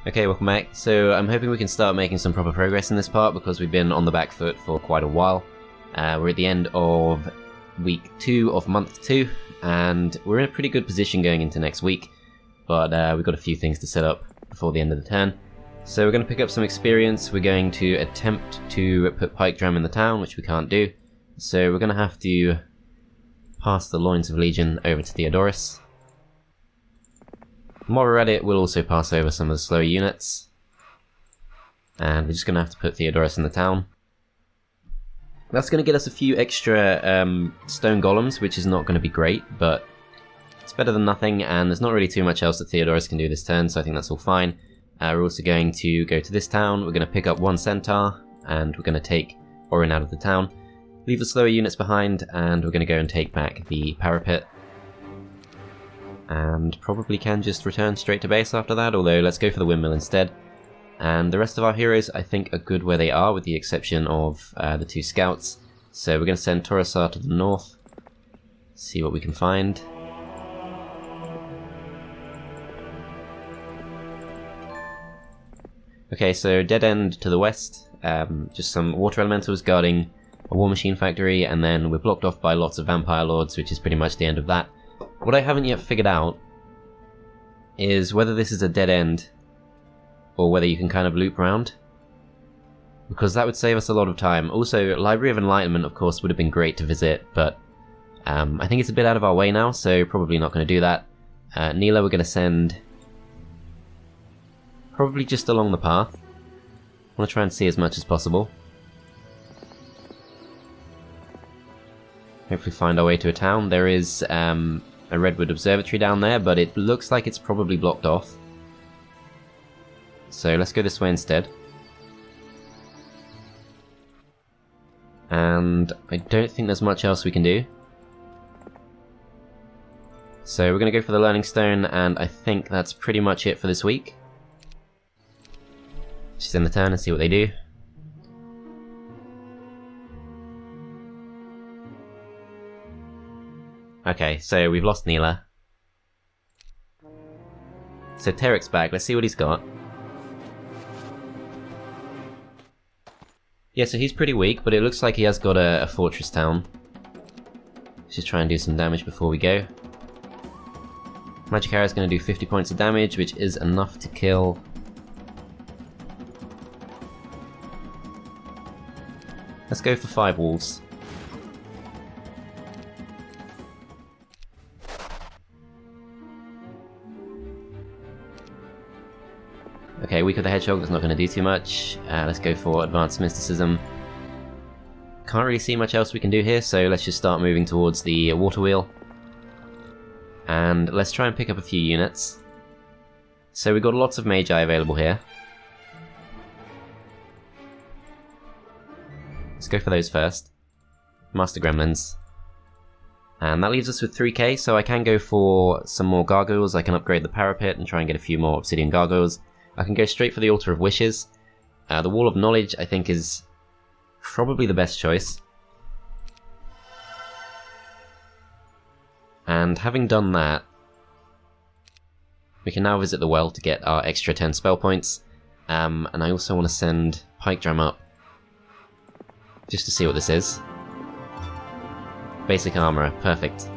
Okay, welcome back. So I'm hoping we can start making some proper progress in this part because we've been on the back foot for quite a while. We're at the end of week 2 of month 2, and we're in a pretty good position going into next week, but we've got a few things to set up before the end of the turn. So we're going to pick up some experience. We're going to attempt to put Pike Dram in the town, which we can't do. So we're going to have to pass the Loins of Legion over to Theodorus. While we're at it, we'll also pass over some of the slower units. And we're just going to have to put Theodorus in the town. That's going to get us a few extra stone golems, which is not going to be great, but it's better than nothing, and there's not really too much else that Theodorus can do this turn, so I think that's all fine. We're also going to go to this town, we're going to pick up one centaur, and we're going to take Orin out of the town, leave the slower units behind, and we're going to go and take back the parapet. And probably can just return straight to base after that, although let's go for the windmill instead. And the rest of our heroes I think are good where they are, with the exception of the 2 scouts. So we're going to send Torosar to the north, see what we can find. Okay, so dead end to the west, just some water elementals guarding a war machine factory, and then we're blocked off by lots of vampire lords, which is pretty much the end of that. What I haven't yet figured out is whether this is a dead end or whether you can kind of loop around, because that would save us a lot of time. Also, Library of Enlightenment of course would have been great to visit, but I think it's a bit out of our way now, so probably not going to do that. Neela we're going to send probably just along the path. I want to try and see as much as possible. Hopefully find our way to a town. There is a redwood observatory down there, but it looks like it's probably blocked off. So let's go this way instead. And I don't think there's much else we can do. So we're going to go for the Learning Stone, and I think that's pretty much it for this week. Just end the turn and see what they do. Okay, so we've lost Neela. So Terek's back, let's see what he's got. Yeah, so he's pretty weak, but it looks like he has got a fortress town. Let's just try and do some damage before we go. Magic Arrow is going to do 50 points of damage, which is enough to kill. Let's go for 5 wolves. Okay, Week of the Hedgehog is not going to do too much. Let's go for Advanced Mysticism. Can't really see much else we can do here, so let's just start moving towards the water wheel. And let's try and pick up a few units. So we've got lots of Magi available here. Let's go for those first. Master Gremlins. And that leaves us with 3k, so I can go for some more gargoyles. I can upgrade the parapet and try and get a few more obsidian gargoyles. I can go straight for the Altar of Wishes. The Wall of Knowledge I think is probably the best choice. And having done that, we can now visit the well to get our extra 10 spell points. And I also want to send Pike Dram up, just to see what this is. Basic Armourer, perfect.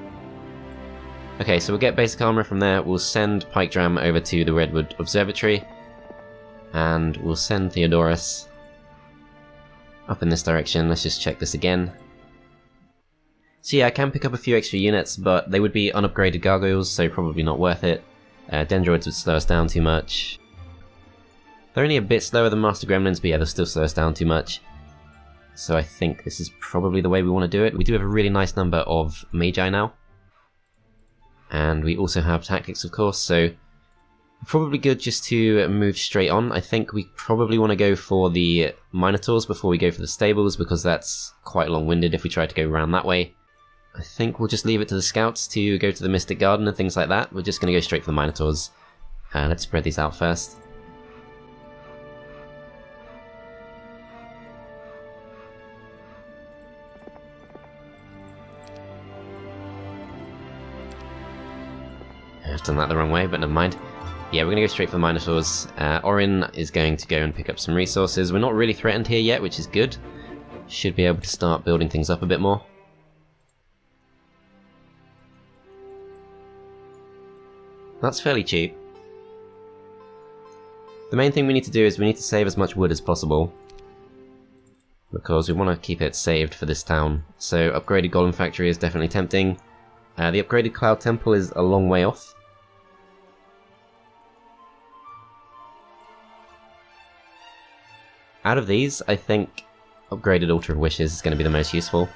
Okay, so we'll get Basic Armourer from there, we'll send Pike Dram over to the Redwood Observatory, and we'll send Theodorus up in this direction. Let's just check this again. So yeah, I can pick up a few extra units, but they would be unupgraded gargoyles, so probably not worth it. Dendroids would slow us down too much. They're only a bit slower than Master Gremlins, but yeah, they'll still slow us down too much. So I think this is probably the way we want to do it. We do have a really nice number of Magi now. And we also have Tactics, of course, so probably good just to move straight on. I think we probably want to go for the Minotaurs before we go for the stables, because that's quite long-winded if we try to go around that way. I think we'll just leave it to the scouts to go to the Mystic Garden and things like that. We're just going to go straight for the Minotaurs. Let's spread these out first. I've done that the wrong way, but never mind. Yeah, we're going to go straight for the Minotaurs. Orin is going to go and pick up some resources. We're not really threatened here yet, which is good. Should be able to start building things up a bit more. That's fairly cheap. The main thing we need to do is we need to save as much wood as possible, because we want to keep it saved for this town. So upgraded Golem Factory is definitely tempting. The upgraded Cloud Temple is a long way off. Out of these, I think upgraded Altar of Wishes is going to be the most useful.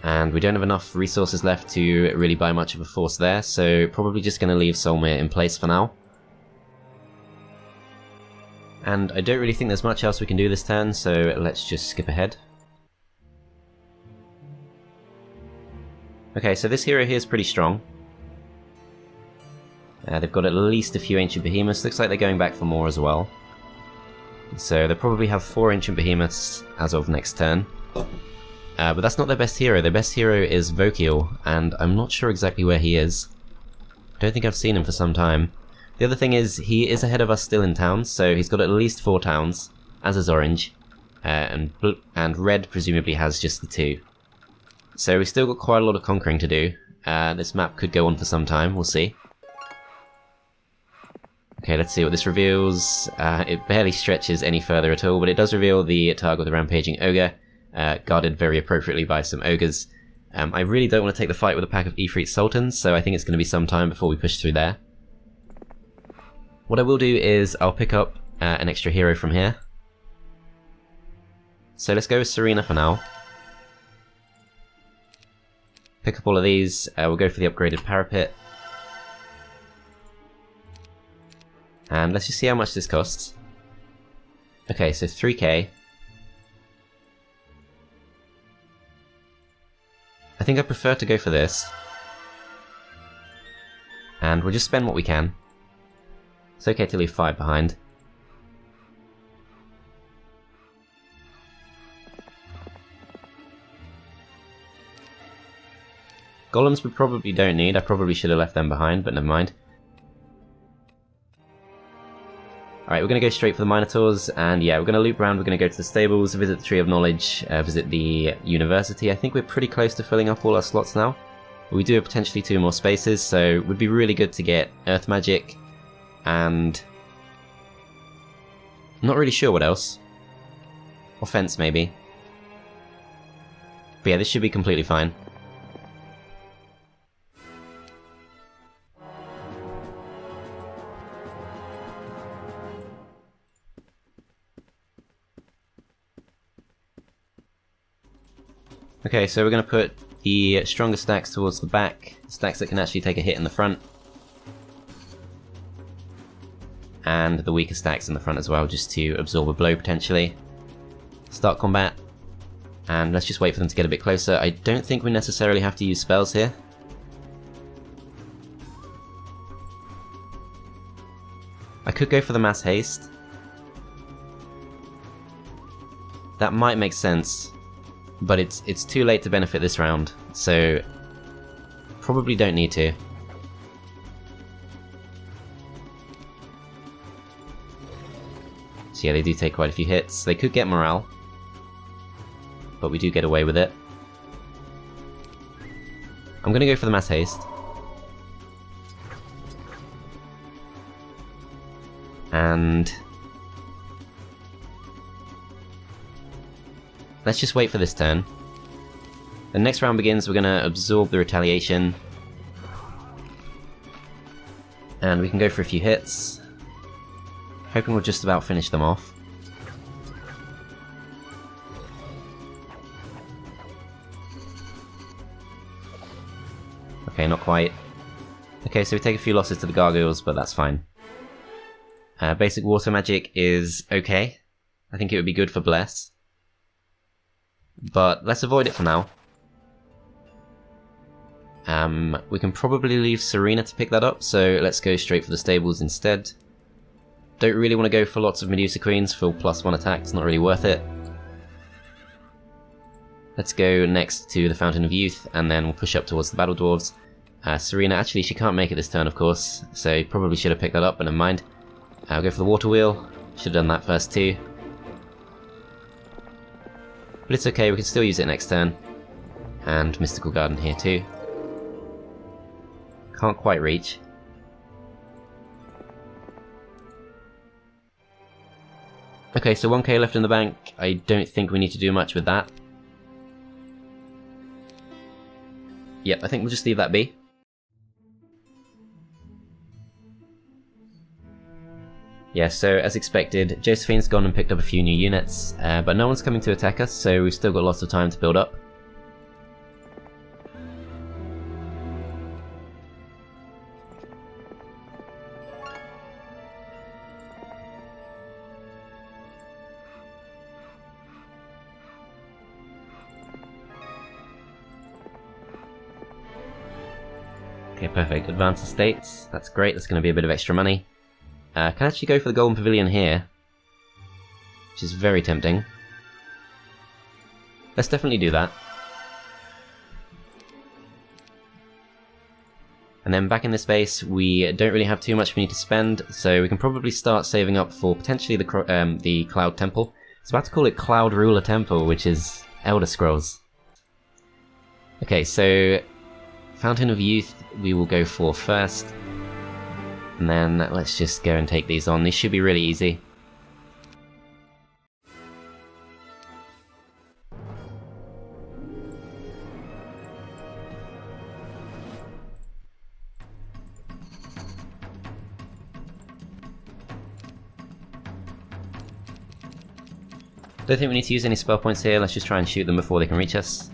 And we don't have enough resources left to really buy much of a force there, so probably just going to leave Solmir in place for now. And I don't really think there's much else we can do this turn, so let's just skip ahead. Okay, so this hero here is pretty strong. They've got at least a few Ancient Behemoths. Looks like they're going back for more as well. So they'll probably have 4 Ancient Behemoths as of next turn. But that's not their best hero. Their best hero is Vokiel, and I'm not sure exactly where he is. Don't think I've seen him for some time. The other thing is, he is ahead of us still in towns, so he's got at least 4 towns, as is Orange, and Red presumably has just the 2. So we've still got quite a lot of conquering to do. This map could go on for some time, we'll see. Okay, let's see what this reveals. It barely stretches any further at all, but it does reveal the target with the Rampaging Ogre, guarded very appropriately by some ogres. I really don't want to take the fight with a pack of Ifrit Sultans, so I think it's going to be some time before we push through there. What I will do is I'll pick up an extra hero from here. So let's go with Serena for now. Pick up all of these, we'll go for the upgraded Parapet. And let's just see how much this costs. Okay, so 3k. I think I prefer to go for this. And we'll just spend what we can. It's okay to leave 5 behind. Golems we probably don't need. I probably should have left them behind, but never mind. Alright, we're going to go straight for the Minotaurs, and yeah, we're going to loop around, we're going to go to the stables, visit the Tree of Knowledge, visit the University. I think we're pretty close to filling up all our slots now. We do have potentially 2 more spaces, so it would be really good to get Earth Magic, and I'm not really sure what else. Offense, maybe. But yeah, this should be completely fine. Okay, so we're going to put the stronger stacks towards the back, stacks that can actually take a hit in the front. And the weaker stacks in the front as well, just to absorb a blow potentially. Start combat, and let's just wait for them to get a bit closer. I don't think we necessarily have to use spells here. I could go for the Mass Haste. That might make sense. But it's too late to benefit this round, so probably don't need to. So yeah, they do take quite a few hits. They could get morale, but we do get away with it. I'm gonna go for the Mass Haste. And let's just wait for this turn. The next round begins, we're going to absorb the retaliation. And we can go for a few hits. Hoping we'll just about finish them off. Okay, not quite. Okay, so we take a few losses to the gargoyles, but that's fine. Basic water magic is okay. I think it would be good for Bless. But let's avoid it for now. We can probably leave Serena to pick that up, so let's go straight for the stables instead. Don't really want to go for lots of Medusa Queens for +1 attack, it's not really worth it. Let's go next to the Fountain of Youth, and then we'll push up towards the Battle Dwarves. Serena, actually she can't make it this turn of course, so probably should have picked that up, but never mind. I'll go for the water wheel, should have done that first too. But it's okay, we can still use it next turn. And Mystical Garden here too. Can't quite reach. Okay, so 1k left in the bank. I don't think we need to do much with that. Yep, I think we'll just leave that be. Yeah, so as expected, Josephine's gone and picked up a few new units, but no one's coming to attack us, so we've still got lots of time to build up. Okay, perfect. Advanced estates. That's great, that's going to be a bit of extra money. Can actually go for the Golden Pavilion here, which is very tempting. Let's definitely do that. And then back in this base, we don't really have too much we need to spend, so we can probably start saving up for potentially the Cloud Temple. I was about to call it Cloud Ruler Temple, which is Elder Scrolls. Okay, so Fountain of Youth we will go for first. And then let's just go and take these on. These should be really easy. Don't think we need to use any spell points here, let's just try and shoot them before they can reach us.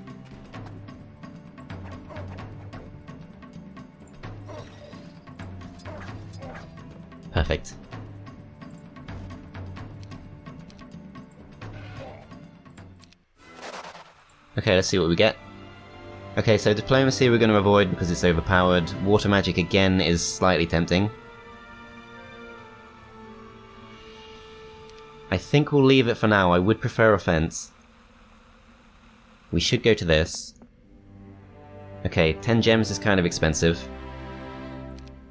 Perfect. Okay, let's see what we get. Okay, so Diplomacy we're going to avoid because it's overpowered. Water Magic again is slightly tempting. I think we'll leave it for now. I would prefer Offense. We should go to this. Okay, 10 gems is kind of expensive,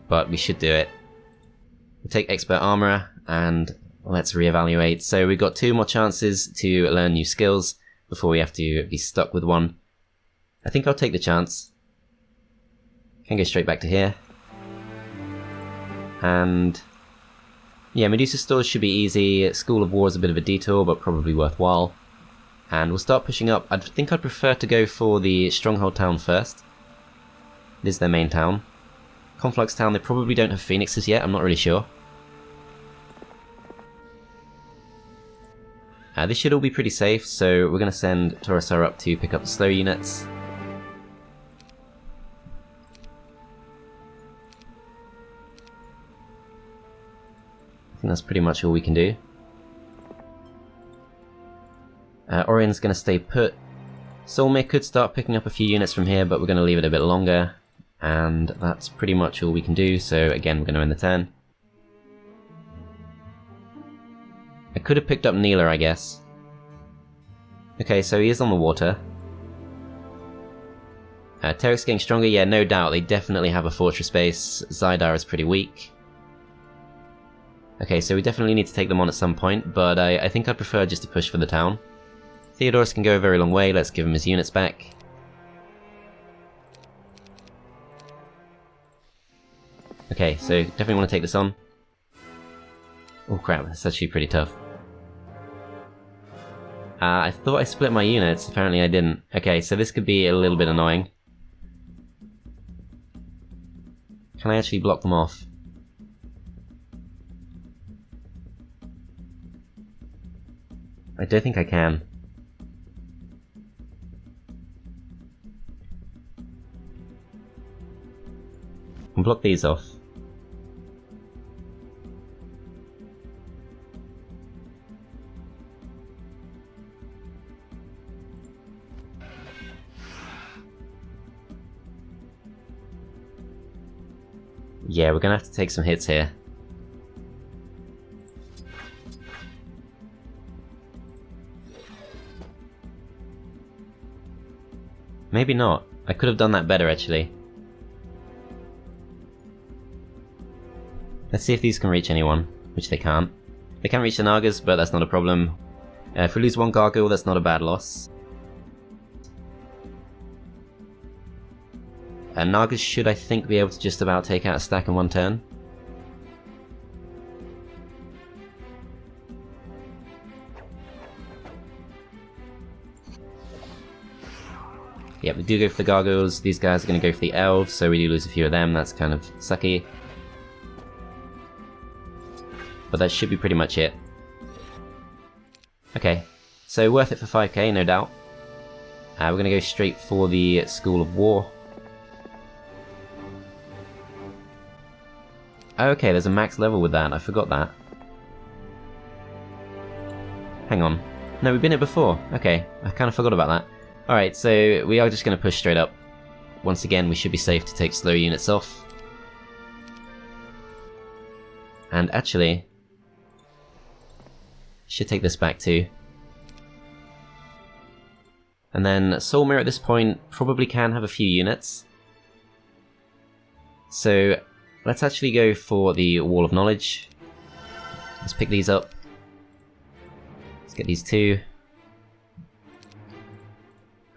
but we should do it. We'll take Expert Armourer, and let's reevaluate. So we've got 2 more chances to learn new skills before we have to be stuck with one. I think I'll take the chance. Can go straight back to here. And yeah, Medusa Stores should be easy. School of War is a bit of a detour, but probably worthwhile. And we'll start pushing up. I think I'd prefer to go for the Stronghold Town first. It is their main town. Conflux Town, they probably don't have Phoenixes yet, I'm not really sure. This should all be pretty safe, so we're going to send Torosar up to pick up the slow units. I think that's pretty much all we can do. Orion's going to stay put. Solmir could start picking up a few units from here, but we're going to leave it a bit longer. And that's pretty much all we can do, so again we're going to end the turn. I could have picked up Neela, I guess. Okay, so he is on the water. Terek's getting stronger, yeah, no doubt, they definitely have a fortress base. Zydar is pretty weak. Okay, so we definitely need to take them on at some point, but I think I'd prefer just to push for the town. Theodorus can go a very long way, let's give him his units back. Okay, so definitely want to take this on. Oh crap, that's actually pretty tough. I thought I split my units, apparently I didn't. Okay, so this could be a little bit annoying. Can I actually block them off? I don't think I can. I can block these off. Yeah, we're gonna have to take some hits here. Maybe not. I could have done that better, actually. Let's see if these can reach anyone, which they can't. They can reach the Nagas, but that's not a problem. If we lose one gargoyle, that's not a bad loss. Nagas should, I think, be able to just about take out a stack in one turn. Yep, we do go for the gargoyles. These guys are going to go for the elves, so we do lose a few of them. That's kind of sucky. But that should be pretty much it. Okay, so worth it for 5k, no doubt. We're going to go straight for the School of War. Okay, there's a max level with that, I forgot that. Hang on. No, we've been here before. Okay, I kind of forgot about that. Alright, so we are just going to push straight up. Once again, we should be safe to take slow units off. And actually, should take this back too. And then Soulmere at this point probably can have a few units. So let's actually go for the Wall of Knowledge. Let's pick these up. Let's get these two.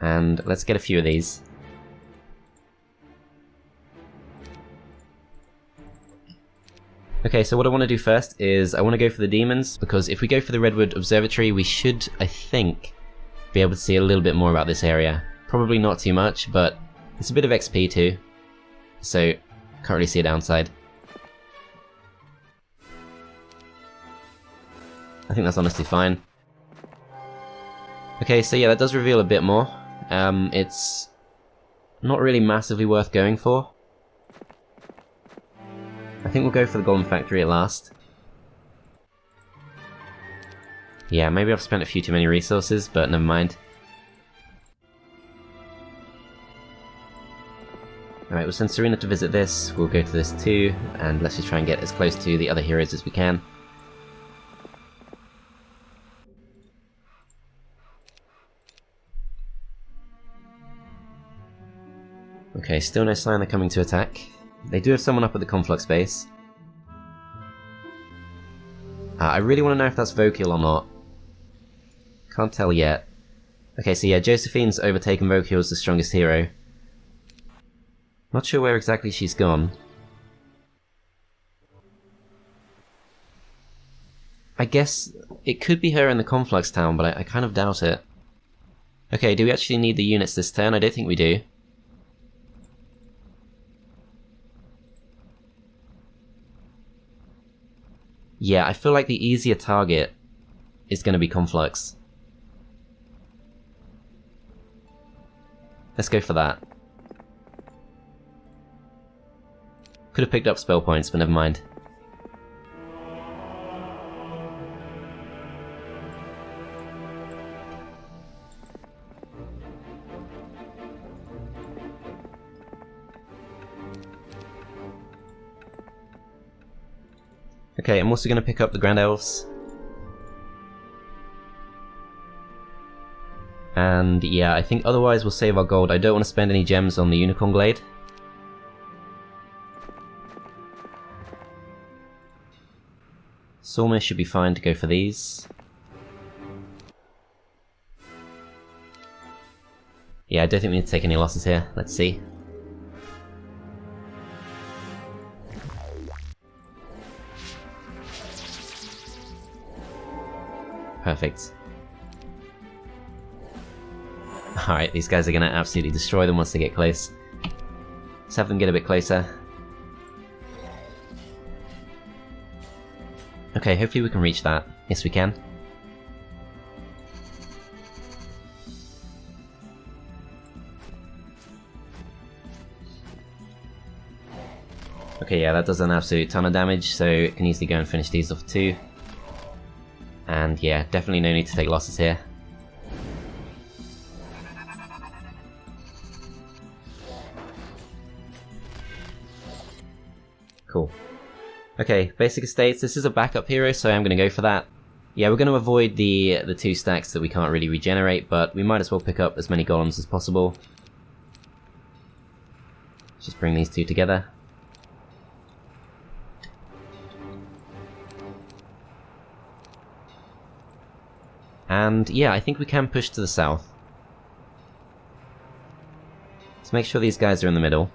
And let's get a few of these. Okay, so what I want to do first is I want to go for the demons, because if we go for the Redwood Observatory, we should, I think, be able to see a little bit more about this area. Probably not too much, but it's a bit of XP too, so can't really see a downside. I think that's honestly fine. Okay, so yeah, that does reveal a bit more. It's not really massively worth going for. I think we'll go for the Golem Factory at last. Yeah, maybe I've spent a few too many resources, but never mind. Alright, we'll send Serena to visit this, we'll go to this too, and let's just try and get as close to the other heroes as we can. Okay, still no sign they're coming to attack. They do have someone up at the Conflux base. I really want to know if that's Vokiel or not. Can't tell yet. Okay, so yeah, Josephine's overtaken Vokiel as the strongest hero. Not sure where exactly she's gone. I guess it could be her in the Conflux town, but I kind of doubt it. Okay, do we actually need the units this turn? I don't think we do. Yeah, I feel like the easier target is going to be Conflux. Let's go for that. Could have picked up spell points, but never mind. Okay, I'm also going to pick up the Grand Elves. And yeah, I think otherwise we'll save our gold. I don't want to spend any gems on the Unicorn Glade. Soulmere should be fine to go for these. Yeah, I don't think we need to take any losses here. Let's see. Perfect. Alright, these guys are going to absolutely destroy them once they get close. Let's have them get a bit closer. Okay, hopefully we can reach that. Yes, we can. Okay, yeah, that does an absolute ton of damage, so it can easily go and finish these off too. And yeah, definitely no need to take losses here. Cool. Okay, basic estates. This is a backup hero, so I'm going to go for that. Yeah, we're going to avoid the two stacks that we can't really regenerate, but we might as well pick up as many golems as possible. Just bring these two together. And yeah, I think we can push to the south. Let's make sure these guys are in the middle.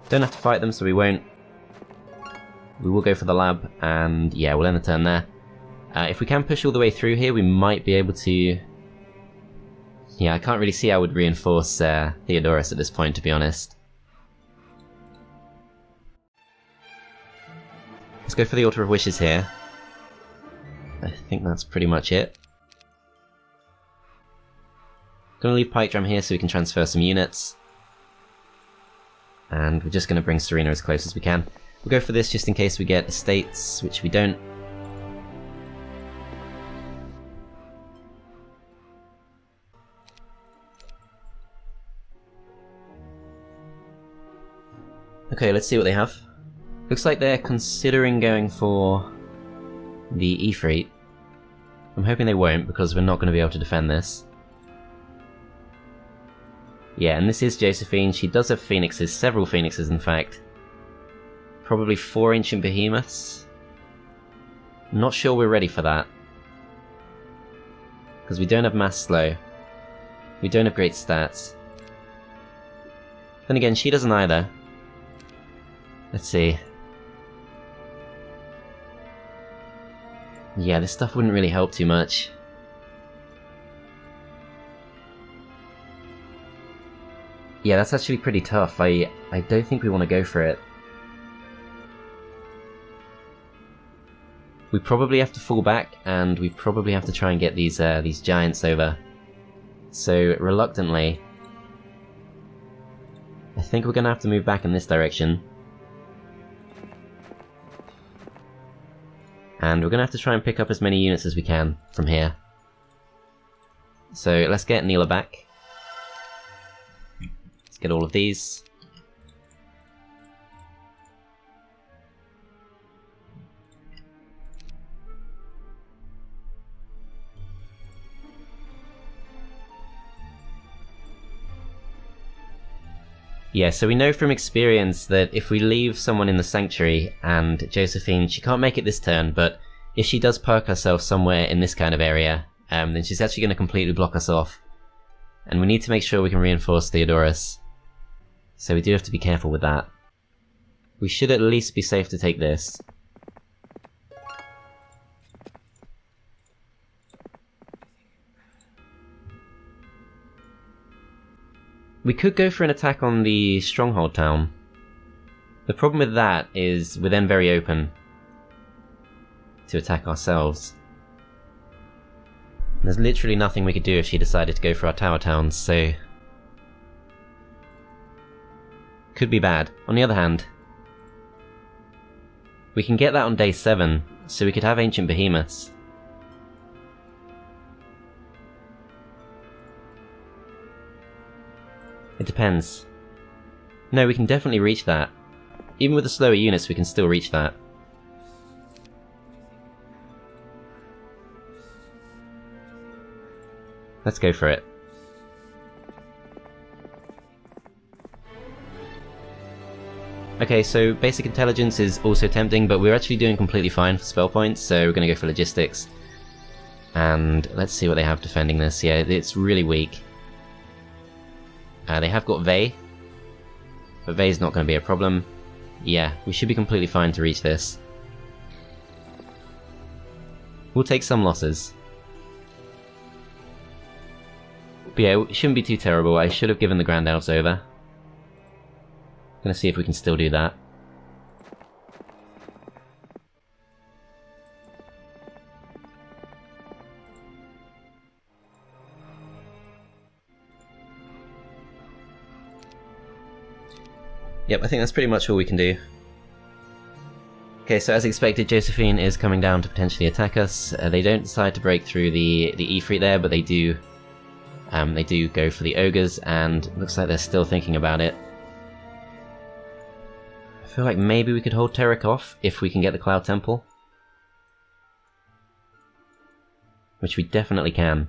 Don't have to fight them, so we won't. We will go for the lab, and yeah, we'll end the turn there. If we can push all the way through here, we might be able to... Yeah, I can't really see how I would reinforce Theodorus at this point, to be honest. Let's go for the Altar of Wishes here. I think that's pretty much it. Gonna leave Pike Drum here so we can transfer some units. And we're just gonna bring Serena as close as we can. We'll go for this just in case we get estates, which we don't. Okay, let's see what they have. Looks like they're considering going for the Ifrit. I'm hoping they won't, because we're not going to be able to defend this. Yeah, and this is Josephine. She does have phoenixes, several phoenixes in fact. Probably 4 ancient behemoths. Not sure we're ready for that. Because we don't have mass slow. We don't have great stats. Then again, she doesn't either. Let's see. Yeah, this stuff wouldn't really help too much. Yeah, that's actually pretty tough. I don't think we want to go for it. We probably have to fall back, and we probably have to try and get these giants over. So, reluctantly, I think we're going to have to move back in this direction. And we're going to have to try and pick up as many units as we can from here. So let's get Neela back. Let's get all of these. Yeah, so we know from experience that if we leave someone in the sanctuary, and Josephine, she can't make it this turn, but if she does park herself somewhere in this kind of area, then she's actually going to completely block us off. And we need to make sure we can reinforce Theodorus. So we do have to be careful with that. We should at least be safe to take this. We could go for an attack on the stronghold town. The problem with that is we're then very open to attack ourselves. There's literally nothing we could do if she decided to go for our tower towns, so... could be bad. On the other hand, we can get that on day 7, so we could have ancient behemoths. It depends. No, we can definitely reach that. Even with the slower units, we can still reach that. Let's go for it. Okay, so basic intelligence is also tempting, but we're actually doing completely fine for spell points, so we're going to go for logistics. And let's see what they have defending this. Yeah, it's really weak. They have got Vey, but Vey's not going to be a problem. Yeah, we should be completely fine to reach this. We'll take some losses. But yeah, it shouldn't be too terrible. I should have given the Grand Elves over. Gonna see if we can still do that. Yep, I think that's pretty much all we can do. Okay, so as expected, Josephine is coming down to potentially attack us. They don't decide to break through the Ifrit there, but they do go for the ogres, and it looks like they're still thinking about it. I feel like maybe we could hold Terek off if we can get the Cloud Temple. Which we definitely can.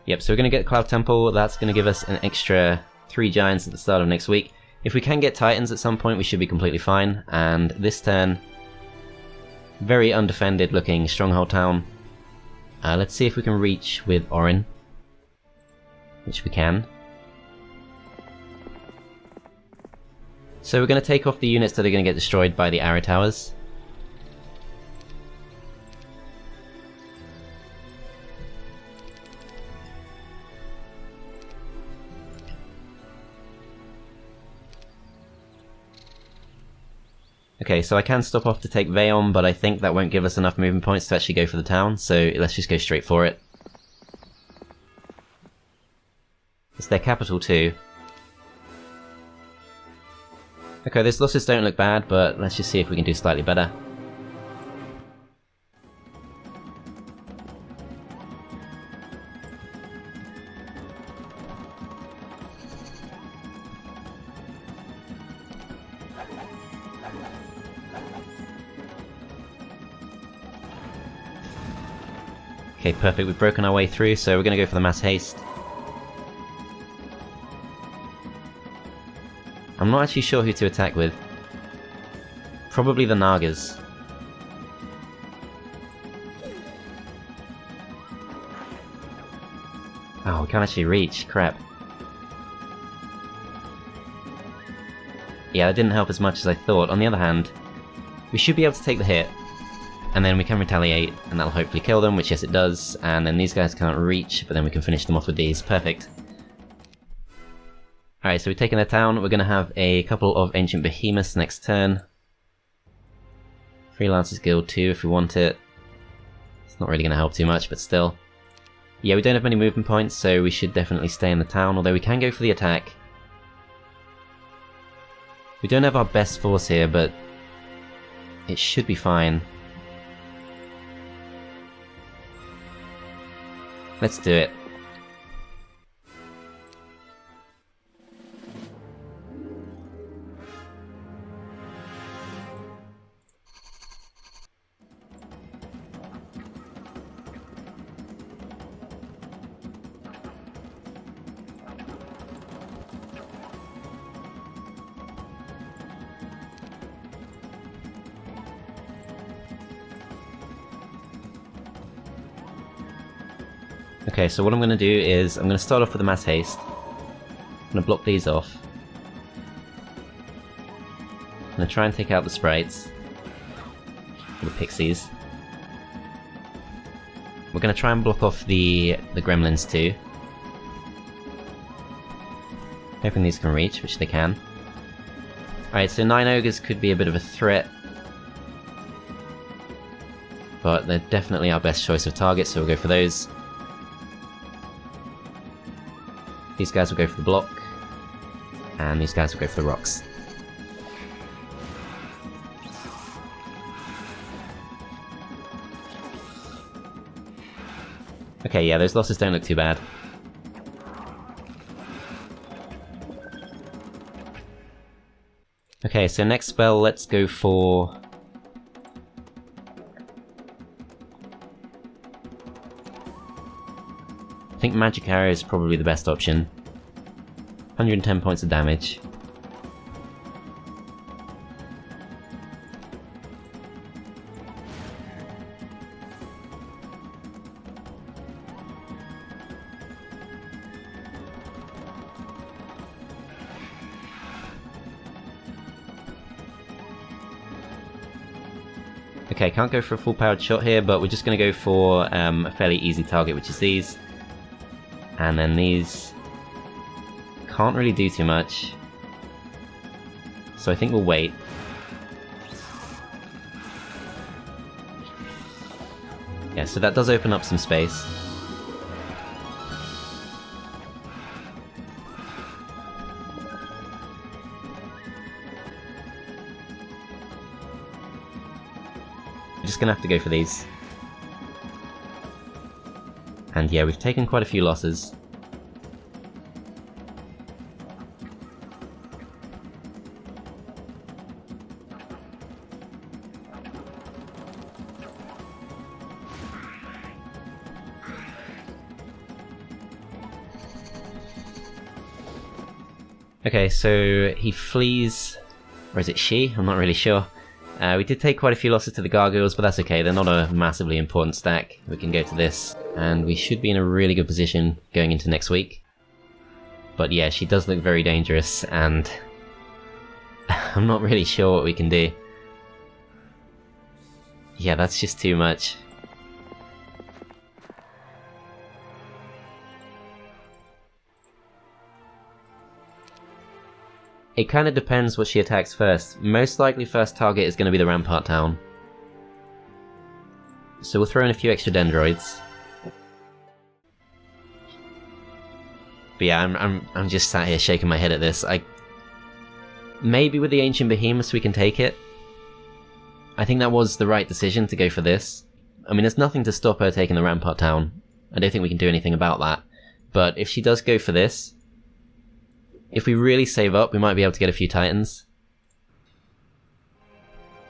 Yep, so we're going to get Cloud Temple. That's going to give us an extra 3 giants at the start of next week. If we can get Titans at some point, we should be completely fine. And this turn, very undefended looking Stronghold Town. Let's see if we can reach with Orin, which we can. So we're going to take off the units that are going to get destroyed by the arrow towers. Okay, so I can stop off to take Veon, but I think that won't give us enough movement points to actually go for the town, so let's just go straight for it. It's their capital too. Okay, those losses don't look bad, but let's just see if we can do slightly better. Okay, perfect, we've broken our way through, so we're going to go for the mass haste. I'm not actually sure who to attack with. Probably the Nagas. Oh, we can't actually reach, crap. Yeah, that didn't help as much as I thought. On the other hand, we should be able to take the hit. And then we can retaliate, and that'll hopefully kill them, which yes it does, and then these guys can't reach, but then we can finish them off with these. Perfect. Alright, so we've taken their town. We're going to have a couple of Ancient Behemoths next turn. Freelancers Guild 2 if we want it. It's not really going to help too much, but still. Yeah, we don't have many movement points, so we should definitely stay in the town, although we can go for the attack. We don't have our best force here, but it should be fine. Let's do it. Okay, so what I'm going to do is, I'm going to start off with a mass haste. I'm going to block these off. I'm going to try and take out the sprites. The pixies. We're going to try and block off the gremlins too. Hoping these can reach, which they can. Alright, so 9 ogres could be a bit of a threat. But they're definitely our best choice of targets, so we'll go for those. These guys will go for the block, and these guys will go for the rocks. Okay, yeah, those losses don't look too bad. Okay, so next spell, let's go for... I think Magic Arrow is probably the best option. 110 points of damage. Okay, can't go for a full powered shot here, but we're just going to go for a fairly easy target, which is these. And then these can't really do too much, so I think we'll wait. Yeah, so that does open up some space. We're just gonna have to go for these. And yeah, we've taken quite a few losses. Okay, so he flees, or is it she? I'm not really sure. We did take quite a few losses to the gargoyles, but that's okay, they're not a massively important stack. We can go to this, and we should be in a really good position going into next week. But yeah, she does look very dangerous, and I'm not really sure what we can do. Yeah, that's just too much. It kind of depends what she attacks first. Most likely first target is going to be the Rampart Town. So we'll throw in a few extra Dendroids. But yeah, I'm just sat here shaking my head at this. Maybe with the Ancient Behemoths we can take it. I think that was the right decision to go for this. I mean, there's nothing to stop her taking the Rampart Town. I don't think we can do anything about that. But if she does go for this, if we really save up, we might be able to get a few Titans.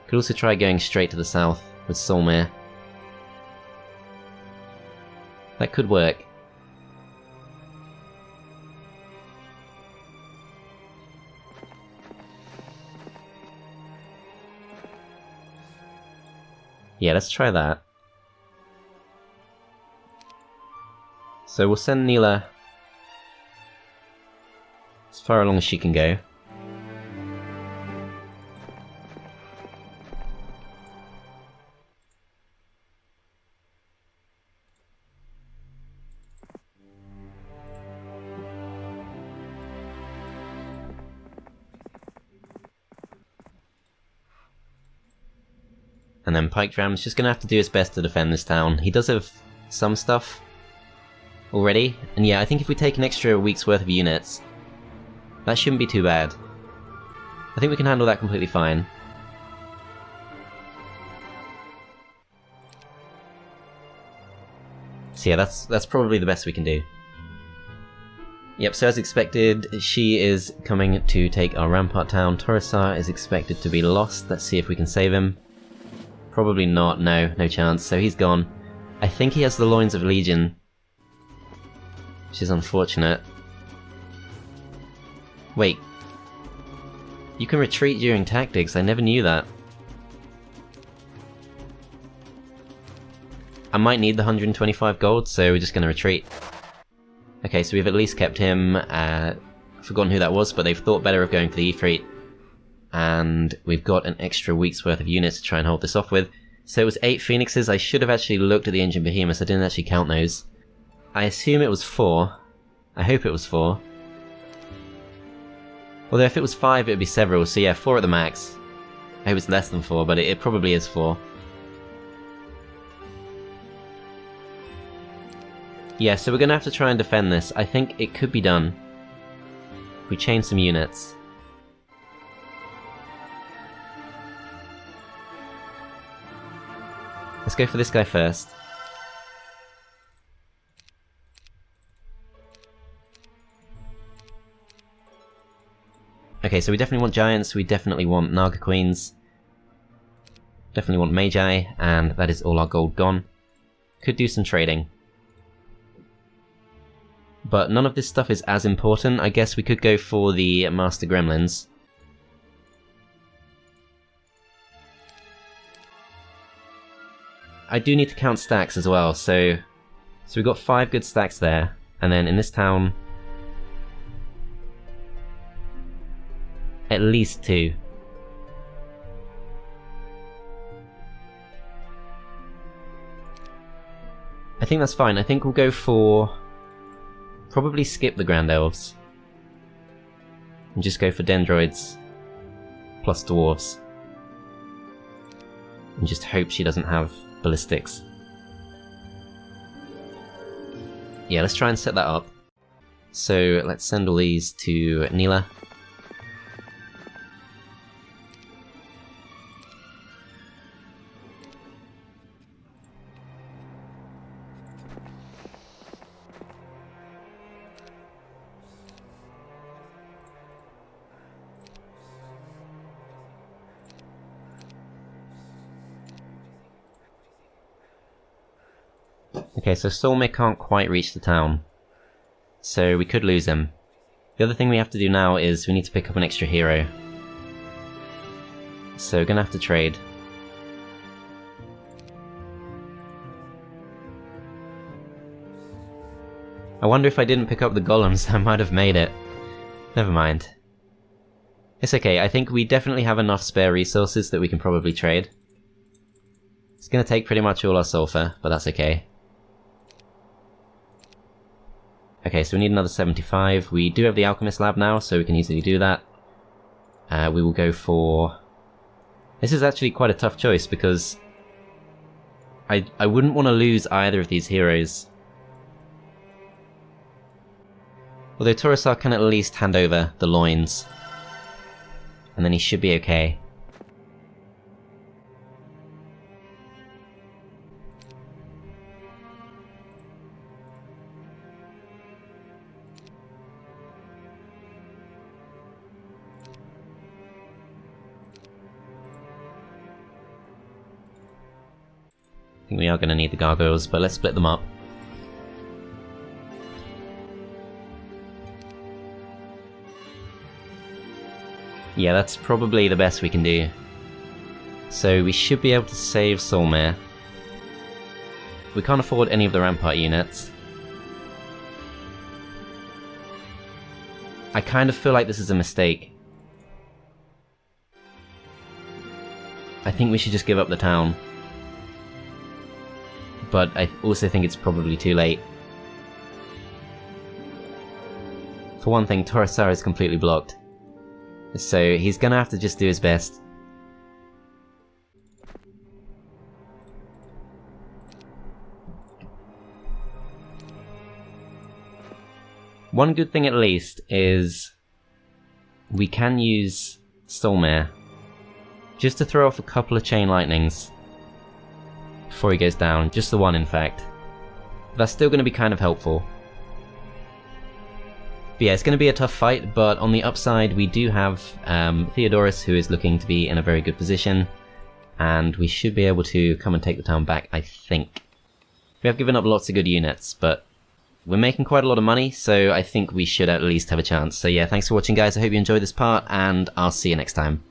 Could also try going straight to the south with Solmir. That could work. Yeah, let's try that. So we'll send Neela as far along as she can go. And then Pike Dram's just gonna have to do his best to defend this town. He does have some stuff already, and yeah, I think if we take an extra week's worth of units, that shouldn't be too bad. I think we can handle that completely fine. So yeah, that's probably the best we can do. Yep, so as expected, she is coming to take our Rampart Town. Torosar is expected to be lost. Let's see if we can save him. Probably not, no chance, so he's gone. I think he has the Loins of Legion, which is unfortunate. Wait. You can retreat during tactics, I never knew that. I might need the 125 gold, so we're just gonna retreat. Okay, so we've at least kept him. Forgotten who that was, but they've thought better of going for the Ifrit. And we've got an extra week's worth of units to try and hold this off with. So it was 8 Phoenixes. I should have actually looked at the Ancient Behemoths, I didn't actually count those. I assume it was 4. I hope it was 4. Although if it was 5 it would be several, so yeah, 4 at the max. I hope it's less than 4, but it probably is 4. Yeah, so we're gonna have to try and defend this. I think it could be done if we change some units. Let's go for this guy first. Okay, so we definitely want giants, we definitely want Naga Queens, definitely want Magi, and that is all our gold gone. Could do some trading. But none of this stuff is as important. I guess we could go for the Master Gremlins. I do need to count stacks as well, so we've got 5 good stacks there, and then in this town, at least 2. I think that's fine. I think we'll go for probably skip the Grand Elves and just go for Dendroids plus Dwarves, and just hope she doesn't have ballistics. Yeah, let's try and set that up. So let's send all these to Neela. Okay, so Solmir can't quite reach the town, so we could lose him. The other thing we have to do now is we need to pick up an extra hero. So we're gonna have to trade. I wonder if I didn't pick up the golems, I might have made it. Never mind. It's okay, I think we definitely have enough spare resources that we can probably trade. It's gonna take pretty much all our sulfur, but that's okay. Okay, so we need another 75. We do have the alchemist lab now, so we can easily do that. We will go for... This is actually quite a tough choice, because I wouldn't want to lose either of these heroes. Although Torosar can at least hand over the loins. And then he should be okay. I think we are going to need the gargoyles, but let's split them up. Yeah, that's probably the best we can do. So we should be able to save Solmare. We can't afford any of the rampart units. I kind of feel like this is a mistake. I think we should just give up the town. But I also think it's probably too late. For one thing, Torosar is completely blocked. So he's gonna have to just do his best. One good thing at least is we can use Solmare just to throw off a couple of chain lightnings before he goes down, just the one in fact. But that's still going to be kind of helpful. But yeah, it's going to be a tough fight, but on the upside we do have Theodorus, who is looking to be in a very good position, and we should be able to come and take the town back, I think. We have given up lots of good units, but we're making quite a lot of money, so I think we should at least have a chance. So yeah, thanks for watching guys, I hope you enjoyed this part, and I'll see you next time.